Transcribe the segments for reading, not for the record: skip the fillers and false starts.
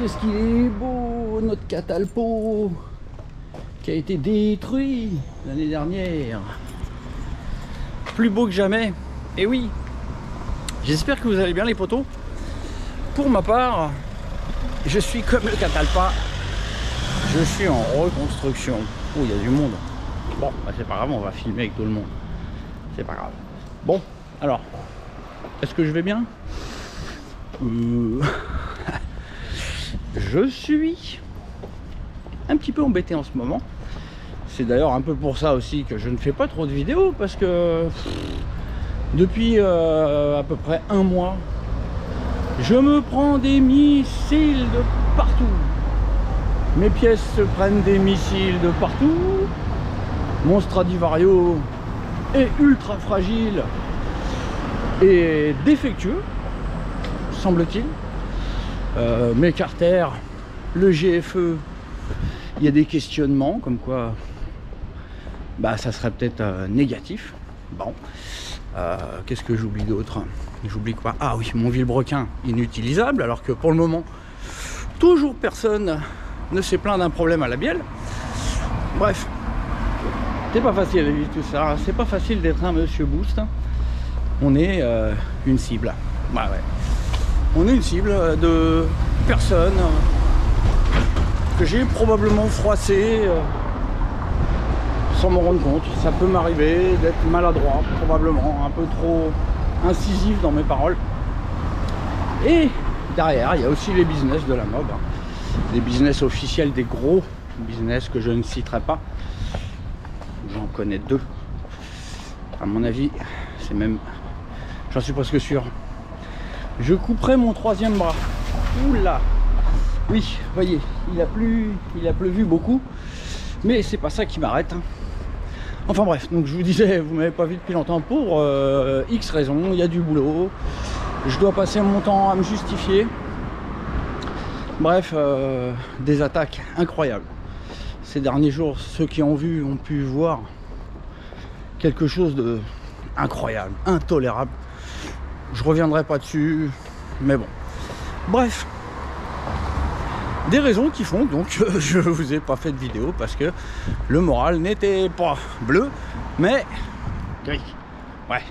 qu'est-ce qu'il est beau, notre Catalpo, qui a été détruit l'année dernière. Plus beau que jamais. Et oui, j'espère que vous allez bien les potos. Pour ma part, je suis comme le Catalpa, je suis en reconstruction. Oh, il y a du monde. Bon, bah, c'est pas grave, on va filmer avec tout le monde. C'est pas grave. Bon, alors, est-ce que je vais bien? Je suis un petit peu embêté en ce moment. C'est d'ailleurs un peu pour ça aussi que je ne fais pas trop de vidéos, parce que depuis à peu près un mois, je me prends des missiles de partout. Mes pièces se prennent des missiles de partout. Mon Stradivario est ultra fragile et défectueux, semble-t-il. Mes carters, le GFE, il y a des questionnements comme quoi bah, ça serait peut-être négatif. Bon, qu'est-ce que j'oublie d'autre? J'oublie quoi? Ah oui, mon vilebrequin inutilisable, alors que pour le moment, toujours personne ne s'est plaint d'un problème à la bielle. Bref, c'est pas facile de vivre tout ça, c'est pas facile d'être un monsieur Boost. On est une cible. Ouais. On est une cible de personnes que j'ai probablement froissé sans m'en rendre compte. Ça peut m'arriver d'être maladroit, probablement un peu trop incisif dans mes paroles. Et derrière, il y a aussi les business de la mode, les business officiels, des gros business que je ne citerai pas. J'en connais deux. À mon avis, c'est même, j'en suis presque sûr, je couperai mon troisième bras. Oula. Oui, voyez, il a pleuvu beaucoup, mais c'est pas ça qui m'arrête. Enfin bref, donc je vous disais, vous m'avez pas vu depuis longtemps pour X raisons, il y a du boulot, je dois passer mon temps à me justifier. Bref, des attaques incroyables. Ces derniers jours, ceux qui ont vu ont pu voir quelque chose de incroyable, intolérable. Je reviendrai pas dessus, mais bon. Bref, des raisons qui font donc je vous ai pas fait de vidéo parce que le moral n'était pas bleu, mais gris. Ouais,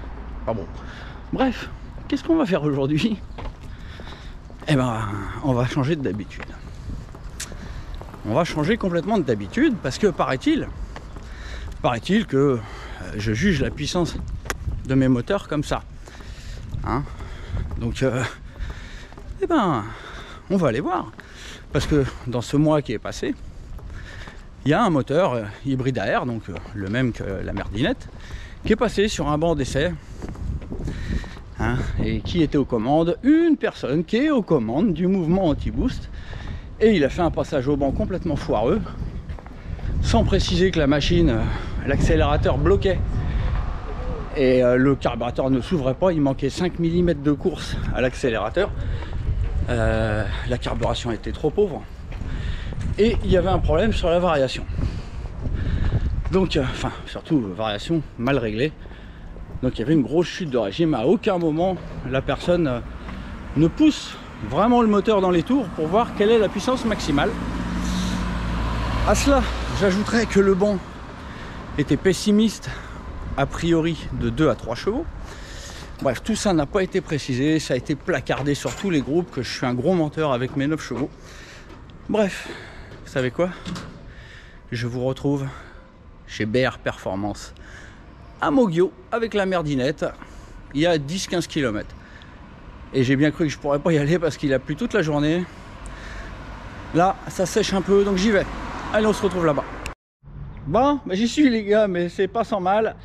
pas bon. Bref, qu'est-ce qu'on va faire aujourd'hui? Eh ben, on va changer d'habitude. On va changer complètement d'habitude parce que paraît-il que je juge la puissance de mes moteurs comme ça. Hein, donc, eh ben, on va aller voir. Parce que dans ce mois qui est passé, il y a un moteur hybride à air, donc le même que la merdinette, qui est passé sur un banc d'essai. Hein, et qui était aux commandes? Une personne qui est aux commandes du mouvement anti-boost. Et il a fait un passage au banc complètement foireux, sans préciser que la machine, l'accélérateur bloquait. Et le carburateur ne s'ouvrait pas, il manquait 5 mm de course à l'accélérateur. La carburation était trop pauvre. Et il y avait un problème sur la variation. Donc, enfin, surtout, variation mal réglée. Donc il y avait une grosse chute de régime. À aucun moment, la personne ne pousse vraiment le moteur dans les tours pour voir quelle est la puissance maximale. À cela, j'ajouterais que le banc était pessimiste, a priori de 2 à 3 chevaux. Bref, tout ça n'a pas été précisé, ça a été placardé sur tous les groupes que je suis un gros menteur avec mes 9 chevaux. Bref, vous savez quoi? Je vous retrouve chez BR Performance à Moggio avec la merdinette il y a 10-15 km. Et j'ai bien cru que je pourrais pas y aller parce qu'il a plu toute la journée. Là, ça sèche un peu, donc j'y vais. Allez, on se retrouve là-bas. Bon, bah, j'y suis les gars, mais c'est pas sans mal.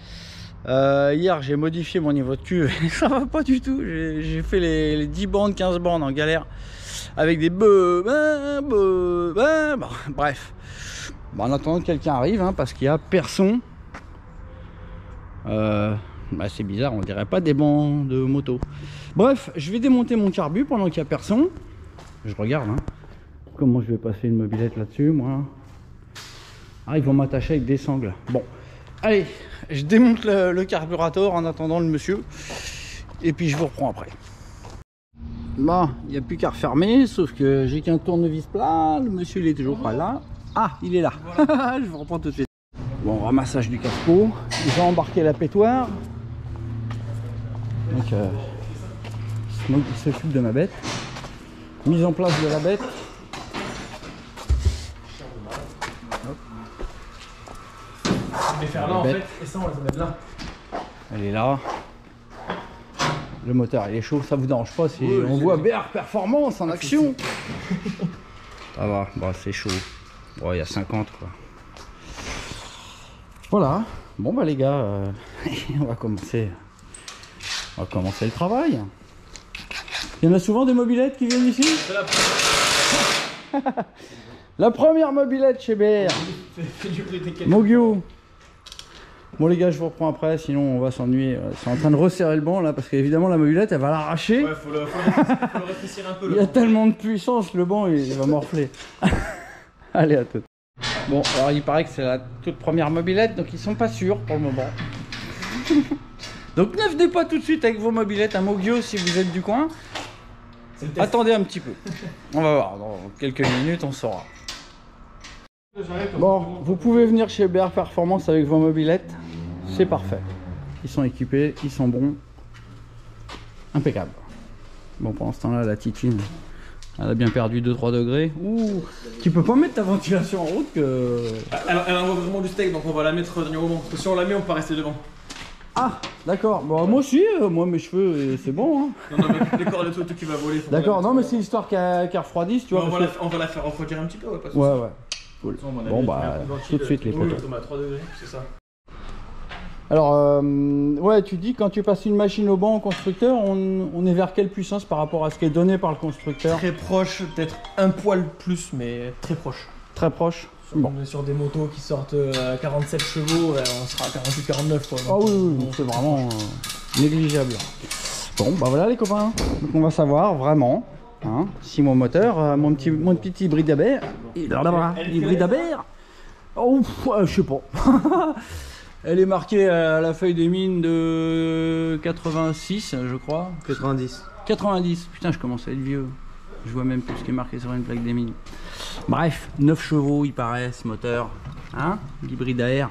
Hier, j'ai modifié mon niveau de cul et ça va pas du tout. J'ai fait les 10 bornes, 15 bornes en galère avec des bref. Bon, en attendant que quelqu'un arrive, hein, parce qu'il y a personne. Bah, c'est bizarre, on dirait pas des bancs de moto. Bref, je vais démonter mon carbu pendant qu'il y a personne. Je regarde, hein. Comment je vais passer une mobilette là-dessus, moi? Ah, ils vont m'attacher avec des sangles. Bon, allez, je démonte le carburateur en attendant le monsieur. Et puis je vous reprends après. Bon, il n'y a plus qu'à refermer, sauf que j'ai qu'un tournevis plat, le monsieur il est toujours pas là. Ah, il est là. Voilà. Je vous reprends tout de suite. Bon, ramassage du casco. Ils ont embarqué la pétoire. Donc, il s'occupe de ma bête. Mise en place de la bête. Je vais faire là en fait, et ça on va mettre là. Elle est là. Le moteur il est chaud, ça vous dérange pas si oui, on voit BR Performance en action. Ça va, bah, c'est chaud. Bon, il y a 50 quoi. Voilà. Bon bah les gars, on va commencer le travail. Il y en a souvent des mobilettes qui viennent ici. C'est la première. La première mobilette chez BR. Fais du bruit des Mogyo. Bon les gars, je vous reprends après, sinon on va s'ennuyer. Ils sont en train de resserrer le banc là, parce qu'évidemment la mobilette elle va l'arracher. Ouais, faut le rétrécir un peu. Il y a tellement de puissance, le banc il va morfler. Allez, à tout. Bon, alors il paraît que c'est la toute première mobilette, donc ils sont pas sûrs pour le moment. Donc ne venez pas tout de suite avec vos mobilettes à Mogyo si vous êtes du coin. Attendez un petit peu. On va voir, dans quelques minutes on saura. Bon, vous pouvez venir chez BR Performance avec vos mobilettes, c'est parfait. Ils sont équipés, ils sont bons. Impeccable. Bon, pendant ce temps-là, la titine, elle a bien perdu 2-3 degrés. Ouh, tu peux pas mettre ta ventilation en route que... Elle envoie vraiment du steak, donc on va la mettre au dernier moment. Parce que si on la met, on peut pas rester devant. Ah, d'accord. Bon, moi aussi, moi mes cheveux, c'est bon. Hein. Non, mais les corps de tout qui va voler. D'accord, non, mais c'est histoire qu'elle refroidisse, tu vois. On va la faire refroidir un petit peu, ouais, pas de Ouais, soucis. ouais. Cool. Bon, bah, tout de suite les poteaux. On a 3 degrés, c'est ça. Alors, ouais, tu dis quand tu passes une machine au banc au constructeur, on est vers quelle puissance par rapport à ce qui est donné par le constructeur? Très proche, peut-être un poil plus, mais très proche. Très proche. Bon. On est sur des motos qui sortent à 47 chevaux, on sera à 48-49 quoi. Ah oui, oui, c'est vraiment négligeable. Bon, bah voilà les copains. Donc on va savoir vraiment hein, si mon moteur, mon petit hybride ABR, hybride ABR, oh, je sais pas. Elle est marquée à la feuille des mines de 86, je crois. 90. 90, putain, je commence à être vieux. Je vois même plus ce qui est marqué sur une plaque des mines. Bref, 9 chevaux, il paraît, ce moteur. Hein, l'hybride AR.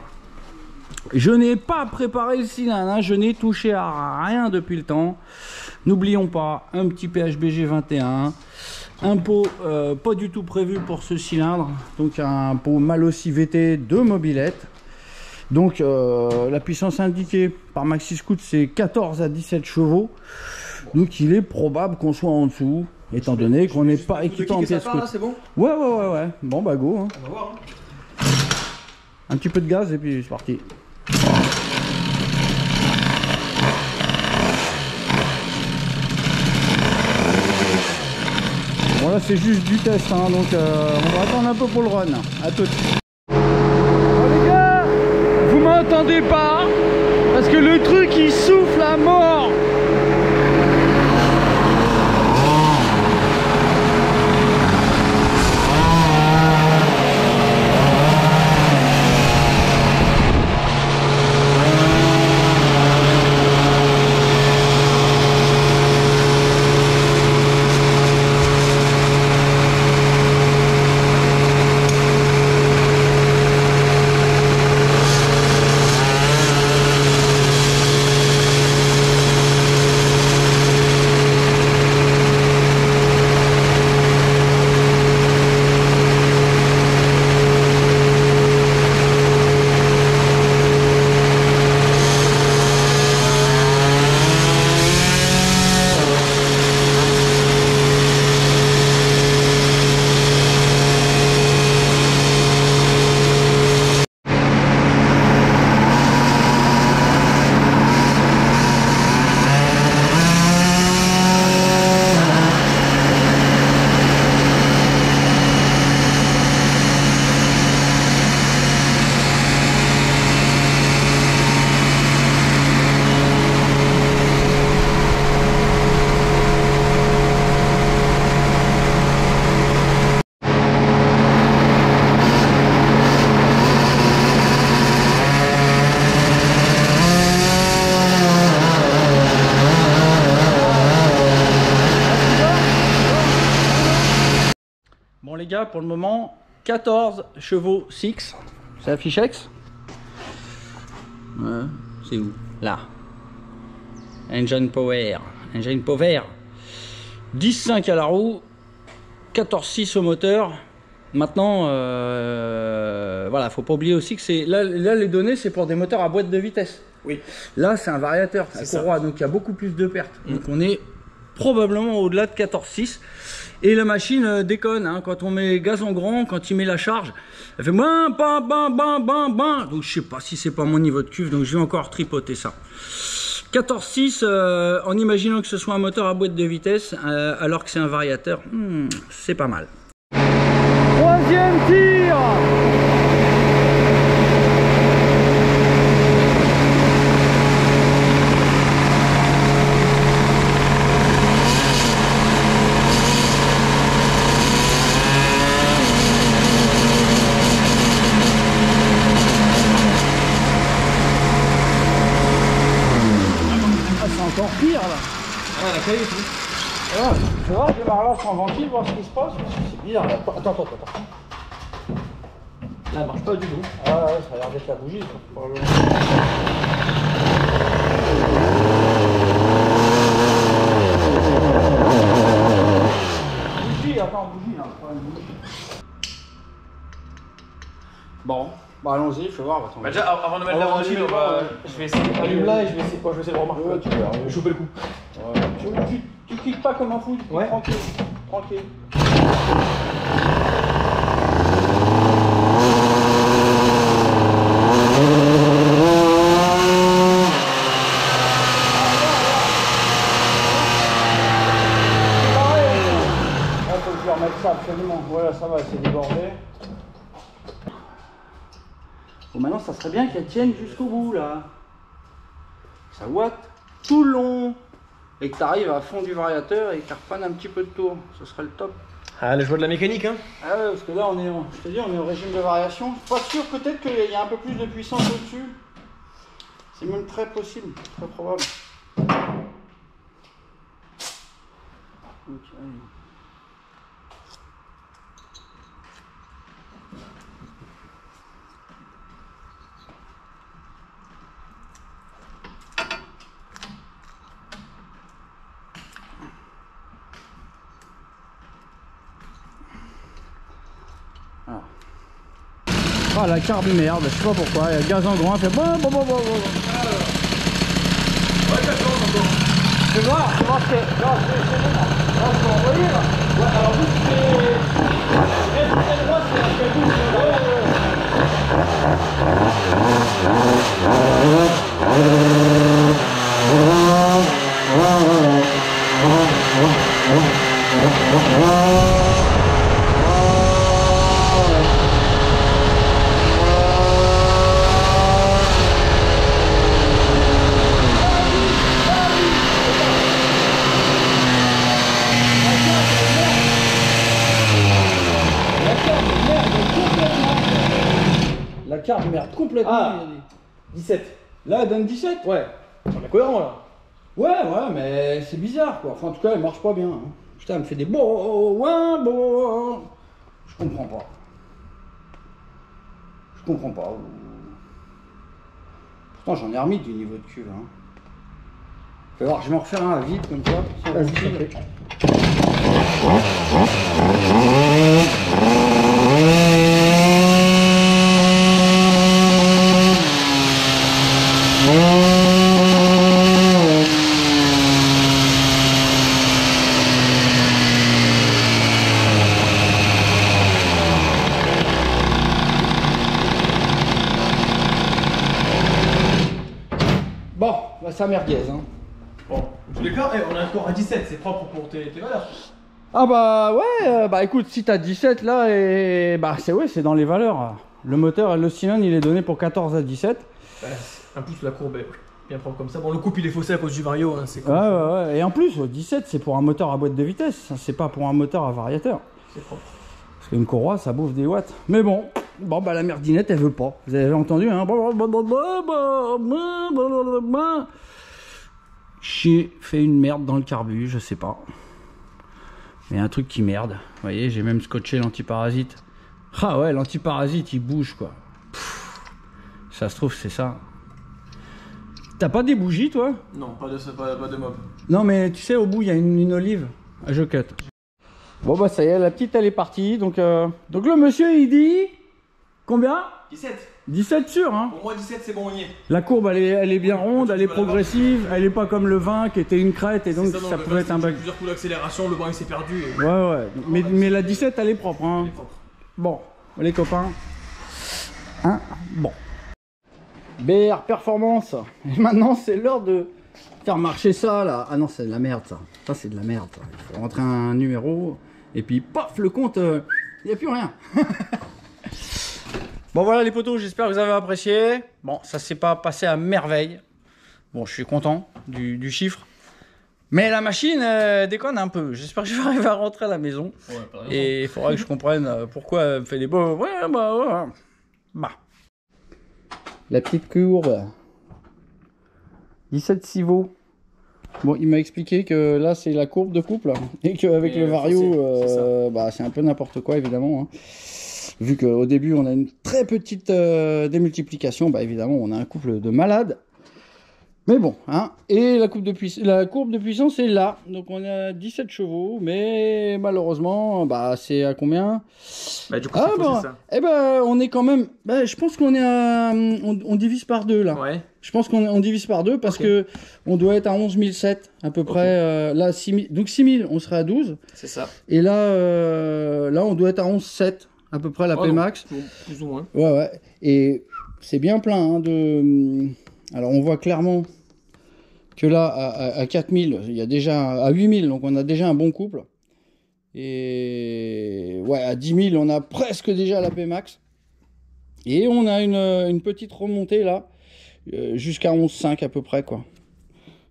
Je n'ai pas préparé le cylindre, hein, je n'ai touché à rien depuis le temps. N'oublions pas, un petit PHBG 21. Un pot pas du tout prévu pour ce cylindre. Donc un pot mal aussi VT de mobilette. Donc la puissance indiquée par Maxi Scoot c'est 14 à 17 chevaux. Donc il est probable qu'on soit en dessous, étant donné qu'on n'est pas équipé en pièce scoot. C'est bon. Ouais. Bon bah go. Hein. On va voir. Hein. Un petit peu de gaz et puis c'est parti. Bon là c'est juste du test, hein, donc on va attendre un peu pour le run. À tout. Les gars, vous m'entendez pas? Parce que le truc il souffle à mort. les gars, pour le moment, 14 chevaux 6. Ça affiche X. C'est où? Là. Engine Power. Engine Power. 10,5 à la roue. 14,6 au moteur. Maintenant, voilà, faut pas oublier aussi que c'est là les données, c'est pour des moteurs à boîte de vitesse. Oui. Là, c'est un variateur à courroie, donc il y a beaucoup plus de pertes. Donc on est probablement au-delà de 14,6. Et la machine déconne, hein, quand on met gazon grand, quand il met la charge, elle fait bam, bam, bam, bam, bam, bam. Donc je sais pas si c'est pas mon niveau de cuve, donc je vais encore tripoter ça. 14,6 en imaginant que ce soit un moteur à boîte de vitesse, alors que c'est un variateur, c'est pas mal. Troisième tir. Encore pire là. Ah, la caille et tout. Ah, tu vois, je démarre là sans ventile, voir ce qui se passe. C'est bizarre là. Attends. Là, elle marche pas du tout. Ah ouais, ça a l'air d'être la bougie. Bougie, attends, bougie là. Pas une bougie. Bon, bah allons-y, fais voir. Attends. Bah déjà, avant de mettre la ventile, je vais essayer d'allumer là et je vais essayer de remarquer. Ouais, tu verras. Je choper le coup. Ouais. Tu cliques pas comme un fou, ouais. Tranquille. Faut que je remette ça absolument. Voilà, ça va, c'est débordé. Bon, maintenant, ça serait bien qu'elle tienne jusqu'au bout là. Ça ouate tout le long. Et que tu arrives à fond du variateur et qu'elle reprenne un petit peu de tour. Ce serait le top. Ah, le choix de la mécanique, hein. Ah ouais, parce que là, je te dis, on est au régime de variation. Je suis pas sûr, peut-être qu'il y a un peu plus de puissance au-dessus. C'est même très possible, très probable. Ok. Ah, la carbe merde, je sais pas pourquoi, il y a le gazon grand, fait bon. Ouais, je vais voir ce que. Je vais envoyer là. Ouais, alors vous, c'est droit, c'est la carte merde complètement. Ah, 17. Là, elle donne 17. Ouais. On est cohérent là. Ouais, mais c'est bizarre quoi. Enfin, en tout cas, elle marche pas bien. Hein. Putain, elle me fait des bon. Je comprends pas. Pourtant, j'en ai remis du niveau de cuve. Hein. Fais voir, je vais en refaire un à vide comme ça. Vas-y. Bon, bah ça merguez. Hein. Bon, en tous les cas, on a encore à 17, c'est propre pour tes valeurs. Ah bah ouais, bah écoute, si t'as 17 là, et bah c'est dans les valeurs. Le moteur, le cylindre, il est donné pour 14 à 17. Bah, un pouce la courbe est bien propre comme ça. Bon, le couple il est faussé à cause du vario, hein, c'est cool. Ouais. Et en plus, 17 c'est pour un moteur à boîte de vitesse, c'est pas pour un moteur à variateur. C'est propre. Parce qu'une courroie, ça bouffe des watts. Mais bon, bah la merdinette, elle veut pas. Vous avez entendu, hein? J'ai fait une merde dans le carbu, je sais pas. Mais un truc qui merde. Vous voyez, j'ai même scotché l'antiparasite. Ah ouais, l'antiparasite il bouge quoi. Pff, ça se trouve c'est ça. T'as pas des bougies toi? Non, pas de mob. Non mais tu sais au bout il y a une olive. Ah, je cut. Bon bah ça y est, la petite elle est partie. Donc le monsieur il dit... Combien? 17. 17 sûr hein. Pour moi 17 c'est bon, on y est. La courbe elle est bien ronde, elle est progressive, elle est pas comme le 20 qui était une crête et donc ça pouvait être un bug. Plusieurs coups d'accélération, le banc il s'est perdu. Et... Ouais. Mais la 17 elle est propre hein. Elle est propre. Bon, les copains. Hein, bon. BR Performance. Et maintenant c'est l'heure de faire marcher ça là. Ah non c'est de la merde ça. Ça c'est de la merde ça. Il faut rentrer un numéro et puis paf le compte, il n'y a plus rien. Bon voilà les potos, j'espère que vous avez apprécié. Bon, ça s'est pas passé à merveille. Bon, je suis content du chiffre. Mais la machine déconne un peu. J'espère que je vais arriver à rentrer à la maison. Ouais, et il faudra que je comprenne pourquoi elle me fait des beaux... Ouais. Bah. La petite courbe. 17 civeaux. Bon, il m'a expliqué que là, c'est la courbe de couple. Et qu'avec le Vario, bah, c'est un peu n'importe quoi, évidemment. Hein. Vu qu'au début on a une très petite démultiplication, bah évidemment on a un couple de malades. Mais bon, hein. Et la courbe de puissance est là. Donc on a 17 chevaux, mais malheureusement, bah c'est à combien? Bah du coup c'est ça. Eh ben on est quand même. Bah, je pense qu'on est à. On divise par deux là. Ouais. Je pense qu'on divise par deux parce que on doit être à 11 007 à peu près. Là 6 000. Donc 6 000, on serait à 12. C'est ça. Et là, là on doit être à 11 7. À peu près la P-Max. Plus ou moins. Ouais. Et c'est bien plein hein, de... Alors on voit clairement que là, à 4000, il y a déjà... À 8000, donc on a déjà un bon couple. Et... Ouais, à 10 000, on a presque déjà la P-Max. Et on a une petite remontée là, jusqu'à 11,5 à peu près, quoi.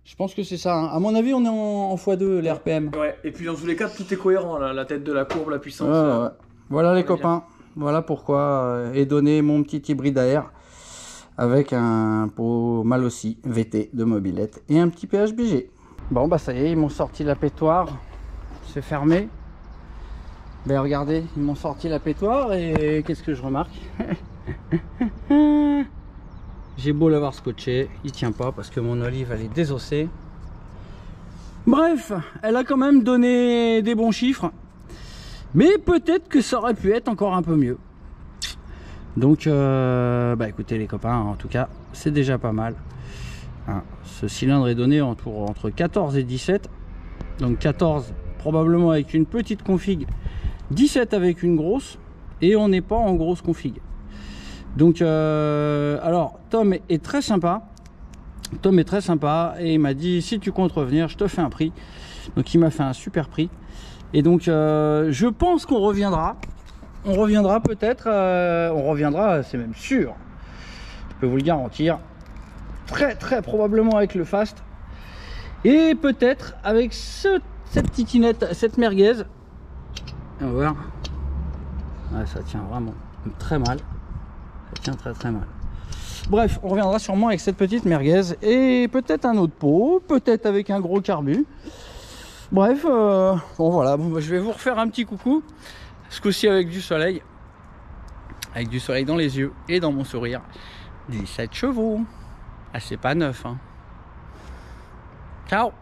Je pense que c'est ça. Hein. À mon avis, on est en x2, l'RPM. Ouais, et puis dans tous les cas, tout est cohérent. Là. La tête de la courbe, la puissance... Ouais. Voilà les copains, voilà pourquoi est donné mon petit hybride à air avec un pot mal aussi VT de mobilette et un petit PHBG. Bon bah ça y est, ils m'ont sorti la pétoire, c'est fermé. Ben regardez, ils m'ont sorti la pétoire et qu'est-ce que je remarque? J'ai beau l'avoir scotché, il tient pas parce que mon olive elle est désossée. Bref, elle a quand même donné des bons chiffres. Mais peut-être que ça aurait pu être encore un peu mieux. Donc, bah écoutez les copains, en tout cas, c'est déjà pas mal. Hein, ce cylindre est donné entre 14 et 17. Donc 14 probablement avec une petite config, 17 avec une grosse. Et on n'est pas en grosse config. Donc, alors, Tom est très sympa. Tom est très sympa et il m'a dit, si tu comptes revenir, je te fais un prix. Donc il m'a fait un super prix. Et donc je pense qu'on reviendra. On reviendra peut-être. On reviendra, c'est même sûr. Je peux vous le garantir. Très probablement avec le Fast. Et peut-être avec cette titinette, cette merguez. On va voir. Ouais, ça tient vraiment très mal. Ça tient très mal. Bref, on reviendra sûrement avec cette petite merguez. Et peut-être un autre pot. Peut-être avec un gros carbu. Bref, bon voilà, bon, je vais vous refaire un petit coucou, ce coup-ci avec du soleil dans les yeux et dans mon sourire. 17 chevaux, ah c'est pas neuf hein. Ciao.